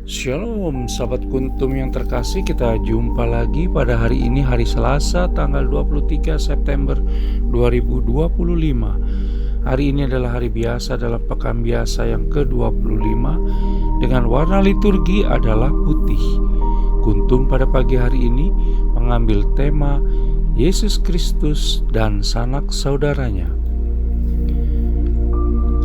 Shalom sahabat kuntum yang terkasih, kita jumpa lagi pada hari ini, hari Selasa tanggal 23 September 2025. Hari ini adalah hari biasa dalam pekan biasa yang ke-25 dengan warna liturgi adalah putih. Kuntum pada pagi hari ini mengambil tema Yesus Kristus dan sanak saudaranya.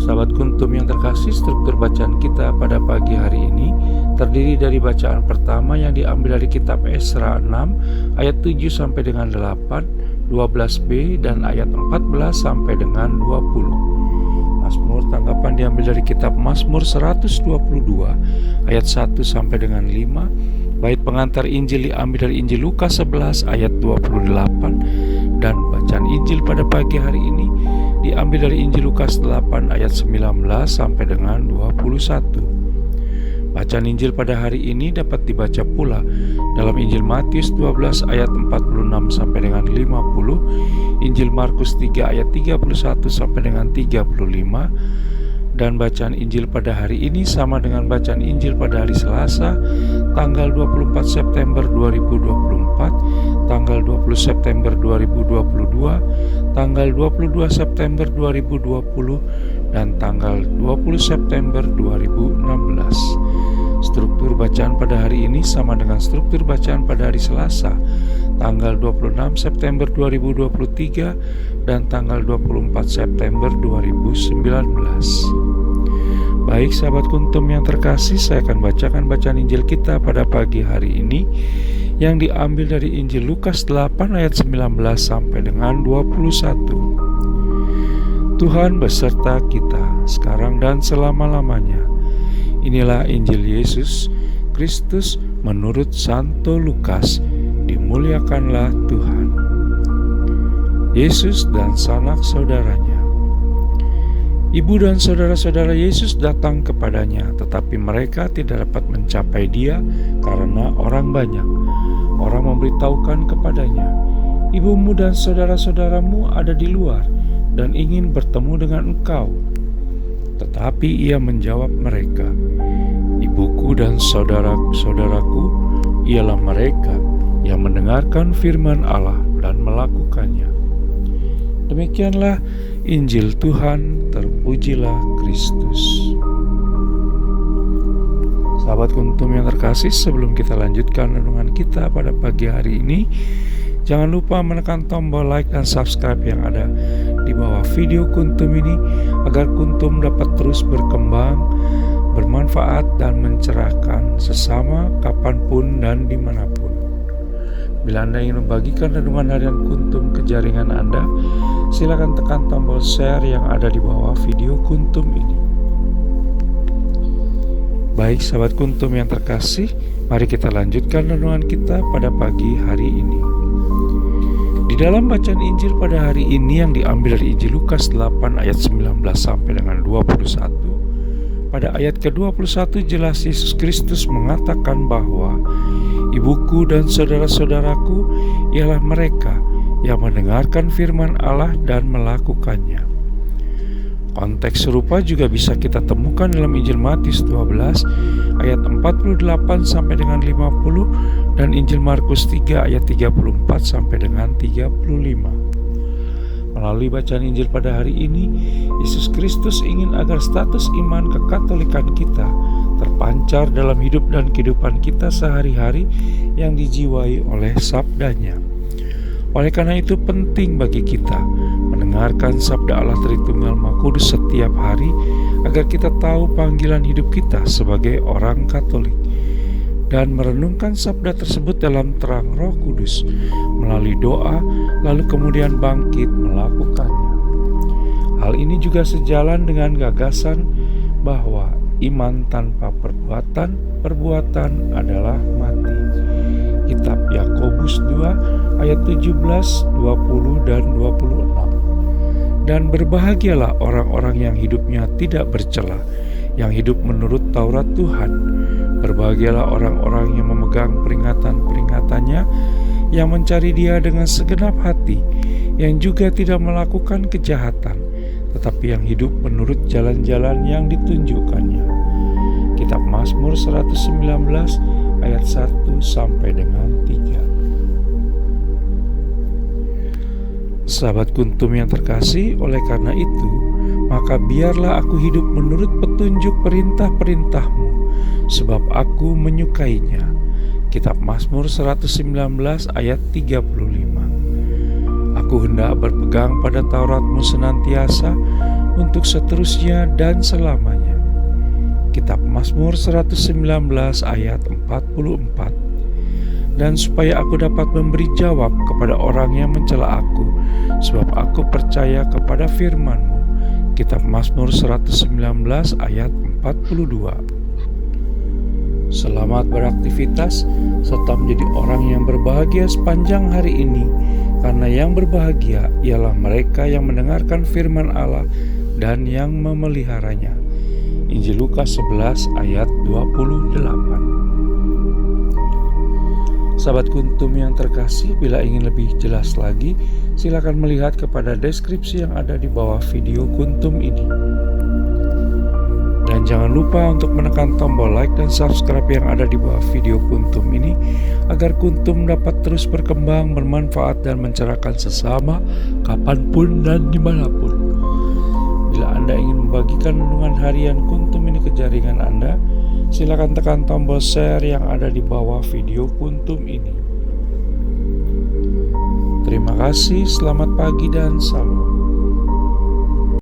Sahabat kuntum yang terkasih, struktur bacaan kita pada pagi hari ini terdiri dari bacaan pertama yang diambil dari kitab Esra 6 ayat 7 sampai dengan 8, 12b dan ayat 14 sampai dengan 20. Mazmur tanggapan diambil dari kitab Mazmur 122 ayat 1 sampai dengan 5. Bait pengantar Injil diambil dari Injil Lukas 11 ayat 28 dan bacaan Injil pada pagi hari ini diambil dari Injil Lukas 8 ayat 19 sampai dengan 21. Bacaan Injil pada hari ini dapat dibaca pula dalam Injil Matius 12 ayat 46 sampai dengan 50, Injil Markus 3 ayat 31 sampai dengan 35, dan bacaan Injil pada hari ini sama dengan bacaan Injil pada hari Selasa tanggal 24 September 2024, tanggal 20 September 2022, tanggal 22 September 2020, dan tanggal 20 September 2016. Struktur bacaan pada hari ini sama dengan struktur bacaan pada hari Selasa tanggal 26 September 2023 dan tanggal 24 September 2019. Baik sahabat kuntum yang terkasih, saya akan bacakan bacaan Injil kita pada pagi hari ini yang diambil dari Injil Lukas 8 ayat 19 sampai dengan 21. Tuhan beserta kita sekarang dan selama-lamanya. Inilah Injil Yesus Kristus menurut Santo Lukas. Dimuliakanlah Tuhan. Yesus dan sanak saudaranya. Ibu dan saudara-saudara Yesus datang kepadanya, tetapi mereka tidak dapat mencapai dia karena orang banyak. Orang memberitahukan kepadanya, "Ibumu dan saudara-saudaramu ada di luar dan ingin bertemu dengan engkau." Tetapi ia menjawab mereka, "Ibuku dan saudara-saudaraku ialah mereka yang mendengarkan firman Allah dan melakukannya." Demikianlah Injil Tuhan, terpujilah Kristus. Sahabat kuntum yang terkasih, sebelum kita lanjutkan renungan kita pada pagi hari ini, jangan lupa menekan tombol like dan subscribe yang ada di bawah video kuntum ini agar kuntum dapat terus berkembang, bermanfaat dan mencerahkan sesama kapanpun dan dimanapun. Bila Anda ingin membagikan renungan harian kuntum ke jaringan Anda, silakan tekan tombol share yang ada di bawah video kuntum ini. Baik sahabat kuntum yang terkasih, mari kita lanjutkan renungan kita pada pagi hari ini. Di dalam bacaan Injil pada hari ini yang diambil dari Injil Lukas 8 ayat 19 sampai dengan 21, pada ayat ke-21 jelas Yesus Kristus mengatakan bahwa ibuku dan saudara-saudaraku ialah mereka yang mendengarkan firman Allah dan melakukannya. Konteks serupa juga bisa kita temukan dalam Injil Matius 12 ayat 48 sampai dengan 50 dan Injil Markus 3 ayat 34 sampai dengan 35. Melalui bacaan Injil pada hari ini, Yesus Kristus ingin agar status iman kekatolikan kita terpancar dalam hidup dan kehidupan kita sehari-hari yang dijiwai oleh sabdanya. Oleh karena itu penting bagi kita mendengarkan sabda Allah Tritunggal Maha Kudus setiap hari agar kita tahu panggilan hidup kita sebagai orang Katolik dan merenungkan sabda tersebut dalam terang Roh Kudus melalui doa, lalu kemudian bangkit melakukannya. Hal ini juga sejalan dengan gagasan bahwa iman tanpa perbuatan adalah mati. Kitab Yakobus 2 ayat 17, 20 dan 26. Dan berbahagialah orang-orang yang hidupnya tidak bercela, yang hidup menurut Taurat Tuhan. Berbahagialah orang-orang yang memegang peringatan-peringatannya, yang mencari Dia dengan segenap hati, yang juga tidak melakukan kejahatan, tetapi yang hidup menurut jalan-jalan yang ditunjukkannya. Kitab Mazmur 119 119 ayat 1 sampai dengan 3. Sahabat Kuntum yang terkasih, oleh karena itu, maka biarlah aku hidup menurut petunjuk perintah-perintah-Mu, sebab aku menyukainya. Kitab Mazmur 119 ayat 35. Aku hendak berpegang pada Taurat-Mu senantiasa untuk seterusnya dan selamanya. Kitab Mazmur 119 ayat 44. Dan supaya aku dapat memberi jawab kepada orang yang mencela aku, sebab aku percaya kepada firman-Mu. Kitab Mazmur 119 ayat 42. Selamat beraktivitas serta menjadi orang yang berbahagia sepanjang hari ini, karena yang berbahagia ialah mereka yang mendengarkan firman Allah dan yang memeliharanya. Injil Lukas 11 ayat 28. Sahabat Kuntum yang terkasih, bila ingin lebih jelas lagi, silakan melihat kepada deskripsi yang ada di bawah video Kuntum ini. Dan jangan lupa untuk menekan tombol like dan subscribe yang ada di bawah video Kuntum ini, agar Kuntum dapat terus berkembang, bermanfaat, dan mencerahkan sesama kapanpun dan dimanapun. Bila Anda ingin membagikan renungan harian Kuntum ini ke jaringan Anda, silakan tekan tombol share yang ada di bawah video Kuntum ini. Terima kasih, selamat pagi dan salam.